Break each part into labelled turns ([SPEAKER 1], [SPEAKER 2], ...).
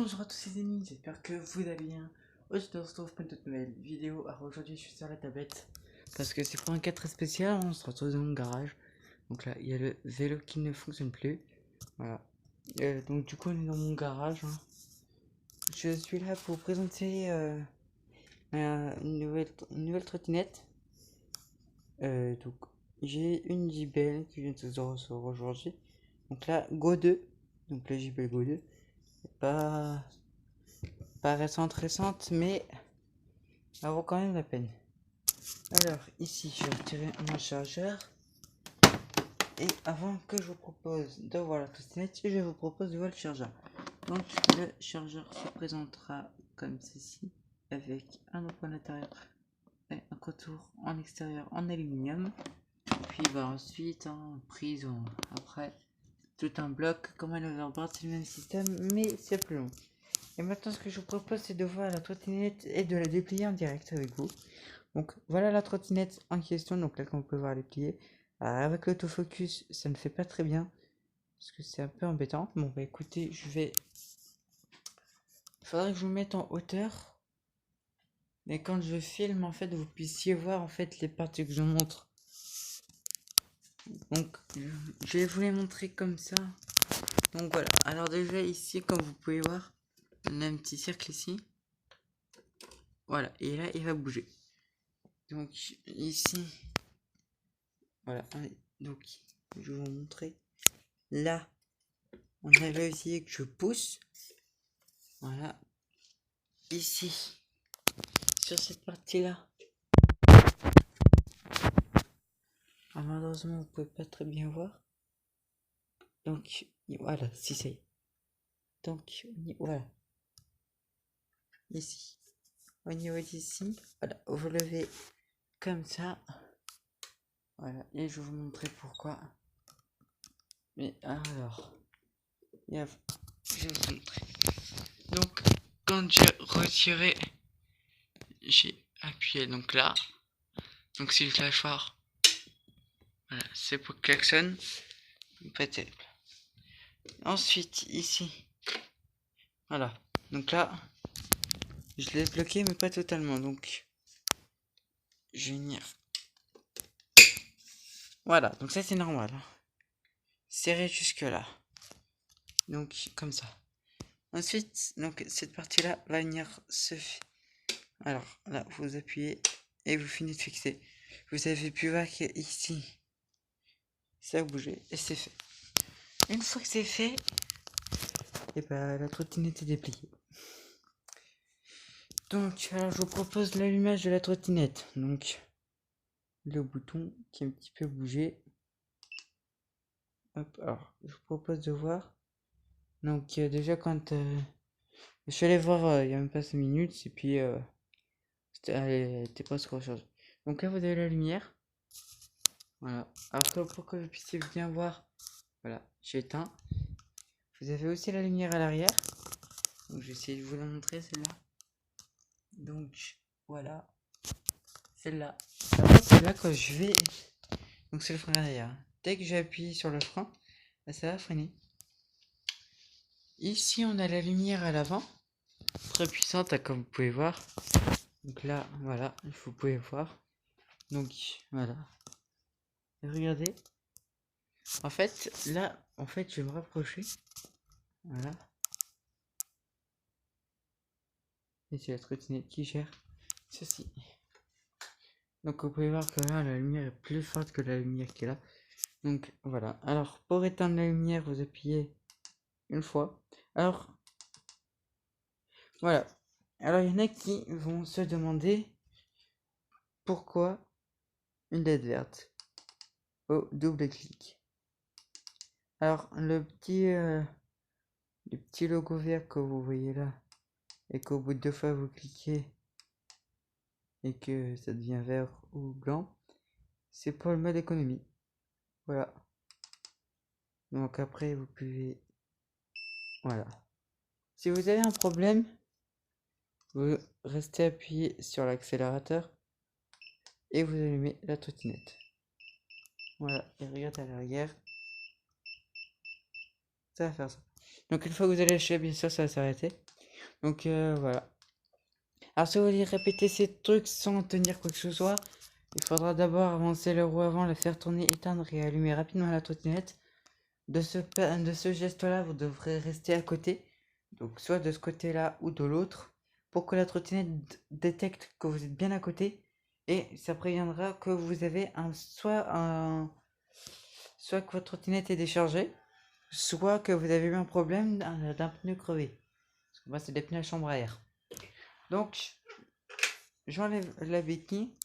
[SPEAKER 1] Bonjour à tous les amis, j'espère que vous allez bien. Aujourd'hui on se retrouve pour une toute nouvelle vidéo. Alors aujourd'hui je suis sur la tablette parce que c'est pour un cas très spécial. On se retrouve dans mon garage. Donc là il y a le vélo qui ne fonctionne plus. Voilà. Donc du coup on est dans mon garage, hein. Je suis là pour vous présenter une nouvelle trottinette. Donc j'ai une JBL qui vient de se recevoir aujourd'hui. Donc là Go 2. Donc la JBL Go 2. Pas Pas récente, mais ça vaut quand même la peine. Alors, ici, je vais retirer mon chargeur. Et avant que je vous propose de voir la trottinette, je vous propose de voir le chargeur. Donc, le chargeur se présentera comme ceci, avec un emploi à l'intérieur et un contour en extérieur en aluminium. Puis, ensuite, en prise, après, tout un bloc comme un overboard, c'est le même système, mais c'est plus long. Et maintenant, ce que je vous propose, c'est de voir la trottinette et de la déplier en direct avec vous. Donc, voilà la trottinette en question. Donc là, comme vous pouvez voir, elle est pliée. Alors, avec l'autofocus, ça ne fait pas très bien. Parce que c'est un peu embêtant. Bon, écoutez, il faudrait que je vous mette en hauteur. Mais quand je filme, en fait, vous puissiez voir, en fait, les parties que je montre. Donc, je vais vous les montrer comme ça. Donc, voilà. Alors, déjà, ici, comme vous pouvez voir, on a un petit cercle ici. Voilà, et là il va bouger. Donc ici, voilà, donc je vais vous montrer. Là, on a réussi que je pousse. Voilà, ici, sur cette partie-là. Malheureusement, vous pouvez pas très bien voir. Donc voilà, si ça y est. Donc voilà, ici, au niveau d'ici, voilà, vous levez comme ça. Voilà, et je vais vous montrer pourquoi. Mais alors, je vais vous montrer. Donc, quand j'ai retiré, j'ai appuyé donc là. Donc, si je lâche fort, voilà, c'est pour klaxon. Pas terrible. Ensuite, ici, voilà. Donc là, je l'ai bloqué, mais pas totalement. Donc, je vais venir. Voilà, donc ça c'est normal. Serré jusque là. Donc, comme ça. Ensuite, donc cette partie-là va venir se. Alors là, vous appuyez et vous finissez de fixer. Vous avez pu voir qu'ici, ça a bougé et c'est fait. Une fois que c'est fait, et la trottinette est dépliée. Donc, alors je vous propose l'allumage de la trottinette. Donc, le bouton qui est un petit peu bougé. Hop, alors, je vous propose de voir. Donc, déjà, quand je suis allé voir il y a même pas 5 minutes, et puis elle était presque rechargée. Donc là, vous avez la lumière. Voilà. Alors, pour que vous puissiez bien voir, voilà, j'ai éteint. Vous avez aussi la lumière à l'arrière. Donc, je vais essayer de vous la montrer, celle-là. Donc, voilà. Celle-là. Après, celle-là, quand je vais. Donc, c'est le frein arrière. Dès que j'appuie sur le frein, ça va freiner. Ici, on a la lumière à l'avant. Très puissante, comme vous pouvez voir. Donc là, voilà, vous pouvez voir. Donc, voilà. Et regardez. En fait, là, je vais me rapprocher. Voilà. Et c'est la trottinette qui gère ceci. Donc, vous pouvez voir que là, la lumière est plus forte que la lumière qui est là. Donc, voilà. Alors, pour éteindre la lumière, vous appuyez une fois. Alors, voilà. Alors, il y en a qui vont se demander pourquoi une LED verte au double clic. Alors, le petit logo vert que vous voyez là, et qu'au bout de 2 fois vous cliquez et que ça devient vert ou blanc, c'est pour le mode économie. Voilà. Donc après, vous pouvez. Voilà. Si vous avez un problème, vous restez appuyé sur l'accélérateur et vous allumez la trottinette. Voilà. Et regardez à l'arrière. Ça va faire ça. Donc une fois que vous allez lâcher, bien sûr, ça va s'arrêter. Donc voilà. Alors si vous voulez répéter ces trucs sans tenir quoi que ce soit, il faudra d'abord avancer le roue avant, la faire tourner, éteindre et allumer rapidement la trottinette. De ce geste-là, vous devrez rester à côté, donc soit de ce côté-là ou de l'autre, pour que la trottinette détecte que vous êtes bien à côté, et ça préviendra que vous avez soit que votre trottinette est déchargée, soit que vous avez eu un problème d'un pneu crevé. Parce que moi, c'est des pneus à chambre à air. Donc, j'enlève la béquille,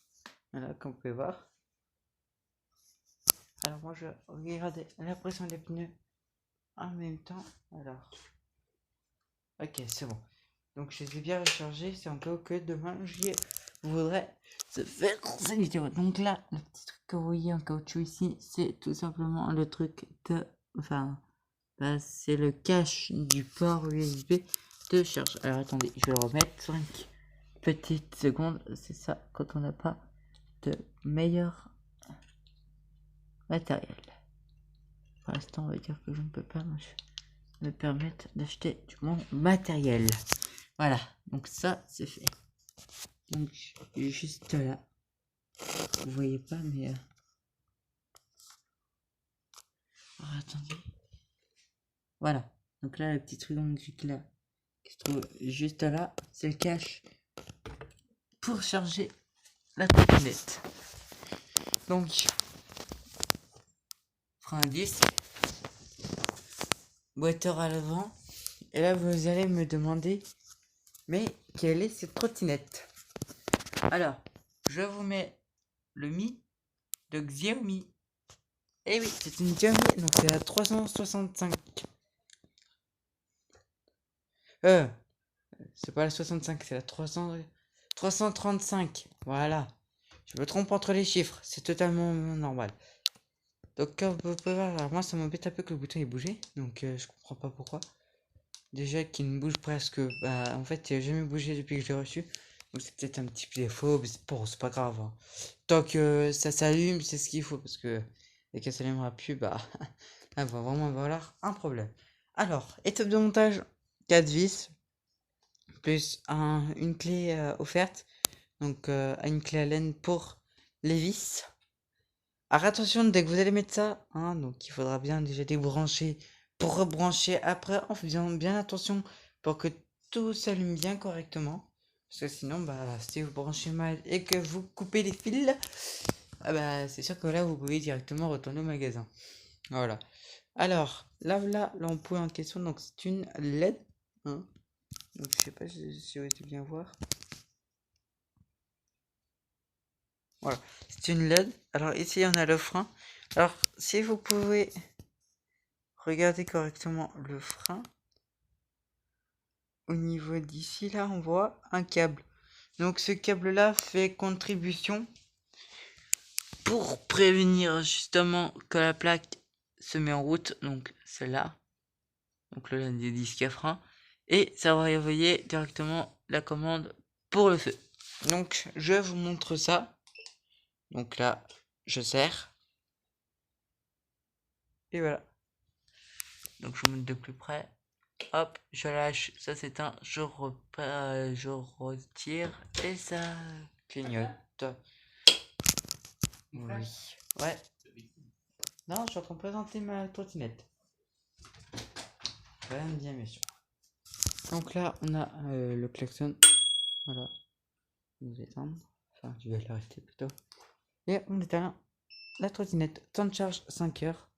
[SPEAKER 1] voilà, comme vous pouvez voir. Alors moi, je regarde la pression des pneus en même temps. Alors, ok, c'est bon. Donc je les ai bien rechargés, c'est en cas où que demain j'y voudrais se faire cette vidéo. Donc là, le petit truc que vous voyez en caoutchouc ici, c'est tout simplement le truc de... Enfin, bah, c'est le cache du port USB de charge. Alors attendez, je vais le remettre 5 petites secondes. C'est ça, quand on n'a pas de meilleur matériel. Pour l'instant, on va dire que je ne peux pas me permettre d'acheter du bon matériel. Voilà, donc ça c'est fait. Donc juste là, vous voyez pas, mais alors, attendez. Voilà, donc là le petit truc là qui se trouve juste là, c'est le cache pour charger la trottinette. Donc frein à disque, moteur à l'avant, et là vous allez me demander, mais quelle est cette trottinette? Alors, je vous mets le Mi de Xiaomi. Et oui, c'est une Xiaomi, donc c'est la 365. C'est pas la 65, c'est la 335. Voilà. Je me trompe entre les chiffres, c'est totalement normal. Donc comme vous pouvez voir, alors moi ça m'embête un peu que le bouton ait bougé, donc je comprends pas pourquoi. Déjà qu'il ne bouge presque, bah en fait il a jamais bougé depuis que je l'ai reçu. Donc c'est peut-être un petit défaut, mais bon, c'est pas grave, hein. Tant que ça s'allume, c'est ce qu'il faut, parce que dès qu'elle s'allumera plus, bah elle va vraiment avoir un problème. Alors, étape de montage, 4 vis, plus une clé offerte, donc une clé Allen pour les vis. Alors attention, dès que vous allez mettre ça, hein, donc il faudra bien déjà débrancher pour rebrancher après en faisant bien attention pour que tout s'allume bien correctement. Parce que sinon, bah, si vous branchez mal et que vous coupez les fils, ah bah, c'est sûr que là, vous pouvez directement retourner au magasin. Voilà. Alors, là, l'ampoule en question, donc c'est une LED. Hein. Donc, je sais pas si vous allez bien voir. Voilà, c'est une LED. Alors ici on a le frein. Alors si vous pouvez regarder correctement le frein, au niveau d'ici là on voit un câble. Donc ce câble là fait contribution pour prévenir justement que la plaque se met en route. Donc celle-là, donc le des disques à frein. Et ça va réveiller directement la commande pour le feu. Donc je vous montre ça. Donc là je serre. Et voilà. Donc je vous montre de plus près. Hop, je lâche, ça s'éteint, je retire et ça clignote. Oui. Ouais. Non, je suis en train de présenter ma trottinette. Rien de bien méchant. Donc là, on a le klaxon. Voilà. Je vais éteindre. Enfin, je vais l'arrêter plutôt. Et on éteint la trottinette. Temps de charge 5 heures.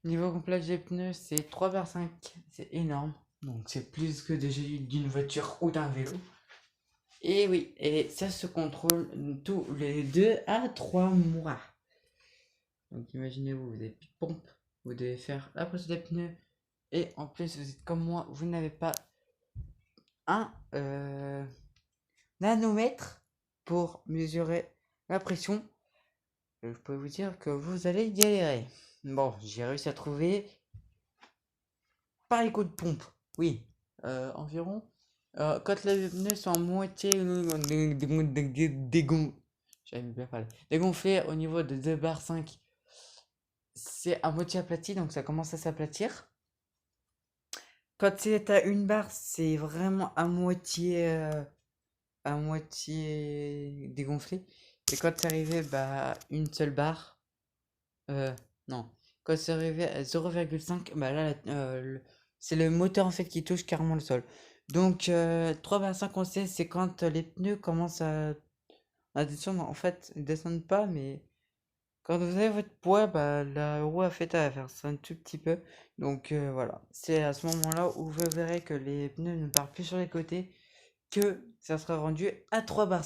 [SPEAKER 1] Niveau complet des pneus, c'est 3/5. C'est énorme. Donc c'est plus que déjà d'une voiture ou d'un vélo. Et oui, et ça se contrôle tous les 2 à 3 mois. Donc imaginez-vous, vous avez plus de pompe, vous devez faire la pose des pneus. Et en plus, vous êtes comme moi, vous n'avez pas un nanomètre pour mesurer la pression. Je peux vous dire que vous allez galérer. Bon, j'ai réussi à trouver par les coups de pompe. Oui, environ. Quand les pneus sont à moitié dégonflés au niveau de 2/5, c'est à moitié aplati, donc ça commence à s'aplatir. quand c'est à une barre, c'est vraiment à moitié dégonflé. Et quand c'est arrivé bah une seule barre, non. Quand c'est arrivé à 0,5, bah là, c'est le moteur en fait qui touche carrément le sol. Donc 3,5 on sait, c'est quand les pneus commencent à descendre. En fait, ils descendent pas, mais quand vous avez votre poids, bah la roue a fait à faire ça un tout petit peu. Donc voilà, c'est à ce moment-là où vous verrez que les pneus ne partent plus sur les côtés, que ça sera rendu à 3,5 bar.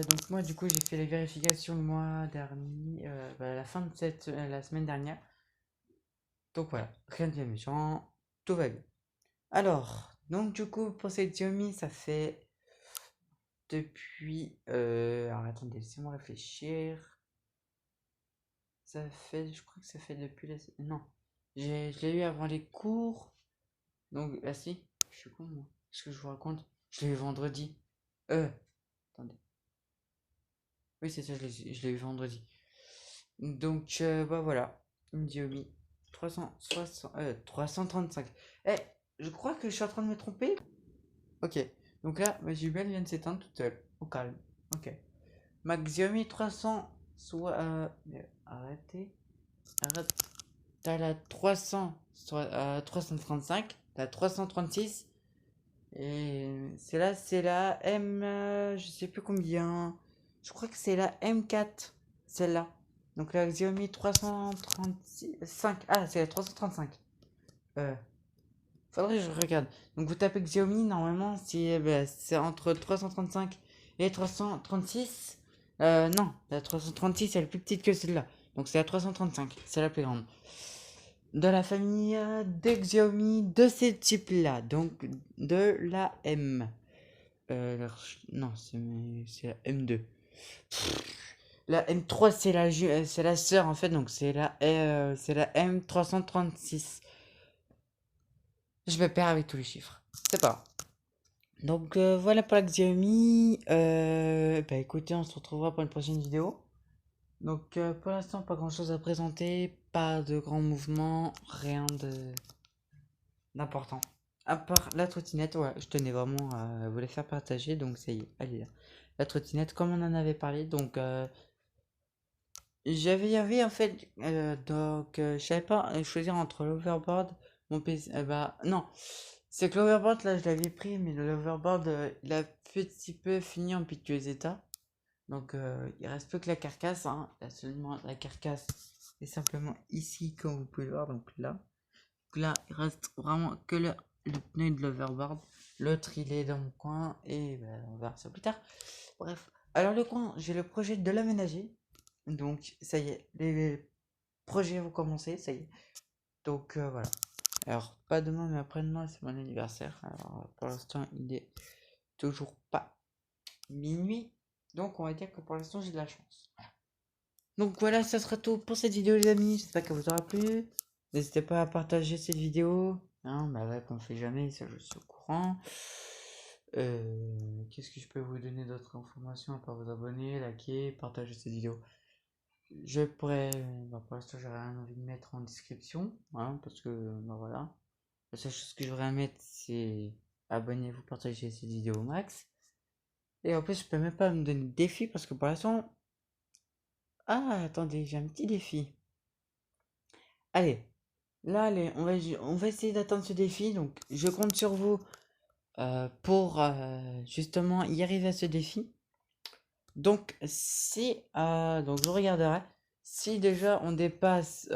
[SPEAKER 1] Donc moi du coup j'ai fait les vérifications le mois dernier, à la fin de la semaine dernière. Donc voilà, rien de bien méchant, tout va bien. Alors, donc du coup pour cette Xiaomi ça fait depuis... alors attendez, laissez-moi réfléchir. Ça fait, je crois que ça fait depuis Non, je l'ai eu avant les cours. Donc, ah si, je suis con moi. Qu'est-ce que je vous raconte? Je l'ai eu vendredi. Attendez. Oui, c'est ça, je l'ai eu vendredi. Donc, bah voilà. Une Xiaomi 335. Eh, je crois que je suis en train de me tromper. Ok. Donc là, ma jumelle vient de s'éteindre toute seule. Au calme. Ok. Ma Xiaomi 300. Arrêtez. Arrête. T'as la 300, 335, t'as 336. Et c'est la M, je sais plus combien. Je crois que c'est la M4, celle-là. Donc la Xiaomi 335. Ah, c'est la 335. Euh, Faudrait que je regarde. Donc vous tapez Xiaomi, normalement, c'est entre 335 et 336. Non, la 336, elle est plus petite que celle-là. Donc c'est la 335, c'est la plus grande. De la famille des Xiaomi de ce type-là. Donc de la M. Non, c'est la M2. La M3, c'est la sœur en fait, donc c'est la M336. Je me perds avec tous les chiffres. C'est pas grave. Donc voilà pour la Xiaomi. Bah écoutez, on se retrouvera pour une prochaine vidéo. Donc pour l'instant, pas grand chose à présenter, pas de grands mouvements, rien d'important. À part la trottinette, ouais, je tenais vraiment à vous les faire partager, donc ça y est, allez là. La trottinette, comme on en avait parlé, donc il y avait en fait, je savais pas choisir entre l'overboard, mon PC, bah non, c'est que l'overboard là je l'avais pris, mais l'overboard il a petit peu fini en piteux état, donc il reste plus que la carcasse, hein, là, seulement la carcasse est simplement ici comme vous pouvez le voir, donc là. Donc là, il reste vraiment que le pneu de l'overboard. L'autre, il est dans mon coin et ben, on verra ça plus tard. Bref, alors le coin, j'ai le projet de l'aménager. Donc, ça y est, les projets vont commencer, ça y est. Donc, voilà. Alors, pas demain, mais après-demain, c'est mon anniversaire. Alors, pour l'instant, il est toujours pas minuit. Donc, on va dire que pour l'instant, j'ai de la chance. Donc, voilà, ça sera tout pour cette vidéo, les amis. J'espère qu'elle vous aura plu. N'hésitez pas à partager cette vidéo. Hein, bah ouais, qu'on fait jamais, ça je suis au courant. Qu'est-ce que je peux vous donner d'autres informations à part vous abonner, liker, partager cette vidéo. Je pourrais, bah pour l'instant j'aurais rien envie de mettre en description, hein, parce que bah voilà. La seule chose que j'aurais à mettre c'est abonnez-vous, partagez cette vidéo au max. Et en plus je peux même pas me donner de défi parce que pour l'instant... Ah attendez, j'ai un petit défi. Allez, là allez, on va essayer d'atteindre ce défi, donc je compte sur vous pour justement y arriver à ce défi. Donc si donc je regarderai si déjà on dépasse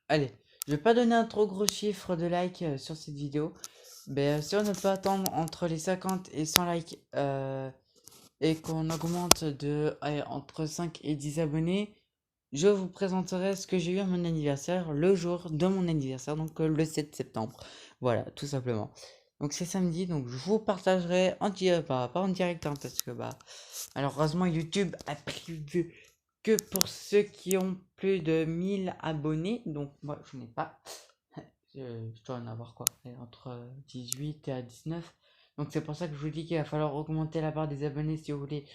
[SPEAKER 1] allez, je vais pas donner un trop gros chiffre de likes sur cette vidéo, mais si on ne peut attendre entre les 50 et 100 likes et qu'on augmente de entre 5 et 10 abonnés, je vous présenterai ce que j'ai eu à mon anniversaire le jour de mon anniversaire, donc le 7 septembre. Voilà, tout simplement. Donc c'est samedi, donc je vous partagerai en direct, pas en direct, hein, parce que bah malheureusement YouTube a prévu que pour ceux qui ont plus de 1000 abonnés. Donc moi je n'ai pas. Je dois en avoir quoi, entre 18 et 19. Donc c'est pour ça que je vous dis qu'il va falloir augmenter la barre des abonnés si vous voulez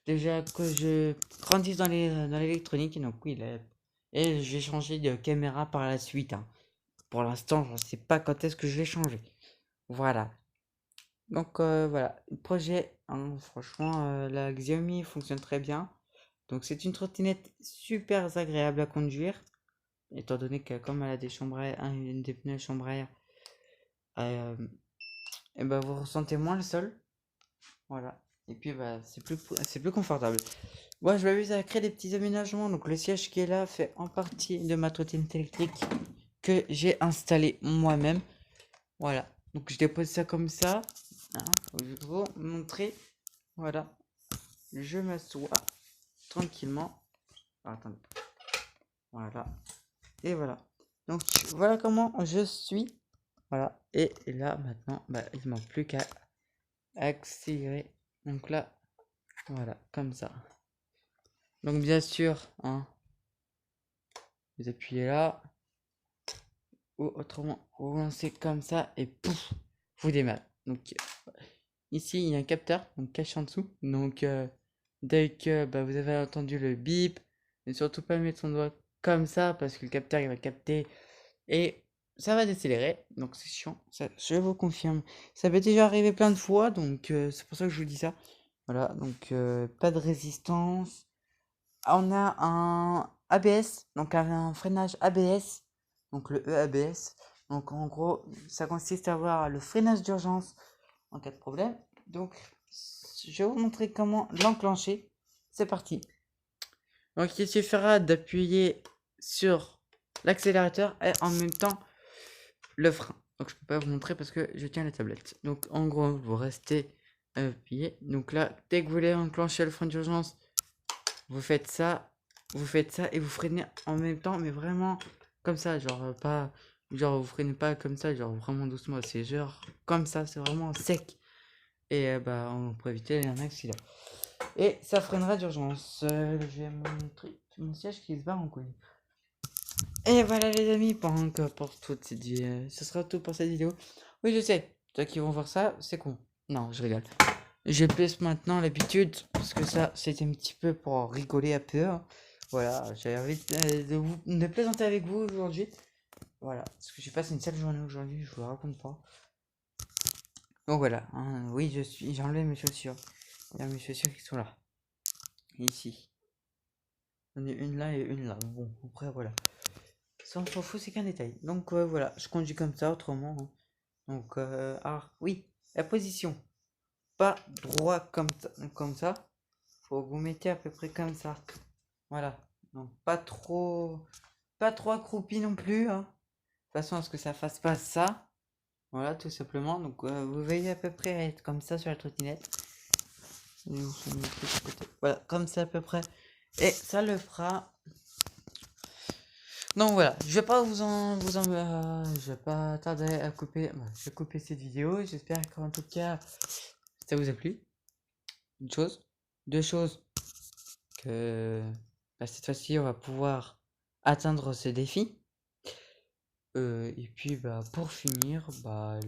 [SPEAKER 1] déjà que je grandisse dans l'électronique. Donc oui, Et je vais changer de caméra par la suite, hein. Pour l'instant, je ne sais pas quand est-ce que je vais changer. Voilà. Donc voilà, le projet, hein, franchement, la Xiaomi fonctionne très bien. Donc c'est une trottinette super agréable à conduire, étant donné que comme elle a des chambres à air, des pneus chambre à air, et ben vous ressentez moins le sol. Voilà. Et puis bah c'est plus confortable. Moi je m'amuse à créer des petits aménagements. Donc le siège qui est là fait en partie de ma trottinette électrique que j'ai installé moi-même. Voilà. Donc je dépose ça comme ça. Hein, je vais vous montrer. Voilà. Je m'assois tranquillement. Ah, attendez. Voilà. Et voilà. Donc voilà comment je suis. Voilà. Et là maintenant, bah, il ne manque plus qu'à accélérer. Donc là, voilà, comme ça. Donc bien sûr, hein, vous appuyez là. Ou autrement, vous lancez comme ça et pouf, vous démarrez. Donc ici, il y a un capteur, donc caché en dessous. Donc dès que bah, vous avez entendu le bip, ne surtout pas mettre son doigt comme ça parce que le capteur il va capter et ça va décélérer. Donc c'est chiant, ça, je vous confirme. Ça m'est déjà arrivé plein de fois, donc c'est pour ça que je vous dis ça. Voilà, donc pas de résistance. On a un ABS, donc un freinage ABS, donc le EABS. Donc en gros, ça consiste à avoir le freinage d'urgence en cas de problème. Donc je vais vous montrer comment l'enclencher. C'est parti. Donc il suffira d'appuyer sur l'accélérateur et en même temps le frein. Donc je peux pas vous montrer parce que je tiens la tablette. Donc en gros, vous restez appuyé. Donc là, dès que vous voulez enclencher le frein d'urgence, vous faites ça et vous freinez en même temps, mais vraiment comme ça, genre pas, genre vous freinez pas comme ça, genre vraiment doucement, c'est genre comme ça, c'est vraiment sec. Et bah on peut éviter un accident. Et ça freinera d'urgence. Je vais montrer mon siège qui se barre en couille. Et voilà les amis, pour toute cette vidéo, ce sera tout pour cette vidéo. Oui je sais, toi qui vont voir ça, c'est con. Non, je rigole. Je baisse maintenant l'habitude, parce que ça, c'était un petit peu pour rigoler un peu, hein. Voilà, j'avais envie de plaisanter avec vous aujourd'hui. Voilà, parce que j'ai passé une sale journée aujourd'hui, je vous raconte pas. Donc voilà, hein, oui, j'ai enlevé mes chaussures. Il y a mes chaussures qui sont là. Ici. J'en ai une là et une là. Bon, après, voilà. Ça, on s'en fout, c'est qu'un détail. Donc voilà, je conduis comme ça, autrement, hein. Donc, alors, oui, la position. Pas droit comme ça. Faut que vous mettez à peu près comme ça. Voilà. Donc pas trop accroupi non plus, hein. De toute façon à ce que ça fasse pas ça. Voilà, tout simplement. Donc vous veillez à peu près à être comme ça sur la trottinette. Voilà, comme ça à peu près. Et ça le fera. Donc voilà, je vais pas je vais pas tarder à couper. Je vais couper cette vidéo. J'espère qu'en tout cas ça vous a plu. Une chose, deux choses que bah, cette fois-ci on va pouvoir atteindre ce défi. Et puis bah pour finir, bah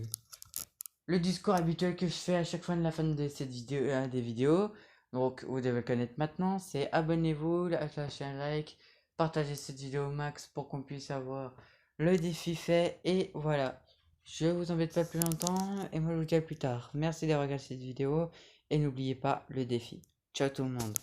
[SPEAKER 1] le discours habituel que je fais à chaque fois de la fin de cette vidéo, des vidéos. Donc vous devez le connaître maintenant, c'est abonnez-vous, lâchez un like, partagez cette vidéo au max pour qu'on puisse avoir le défi fait. Et voilà, je vous embête pas plus longtemps et moi je vous dis à plus tard. Merci d'avoir regardé cette vidéo et n'oubliez pas le défi. Ciao tout le monde.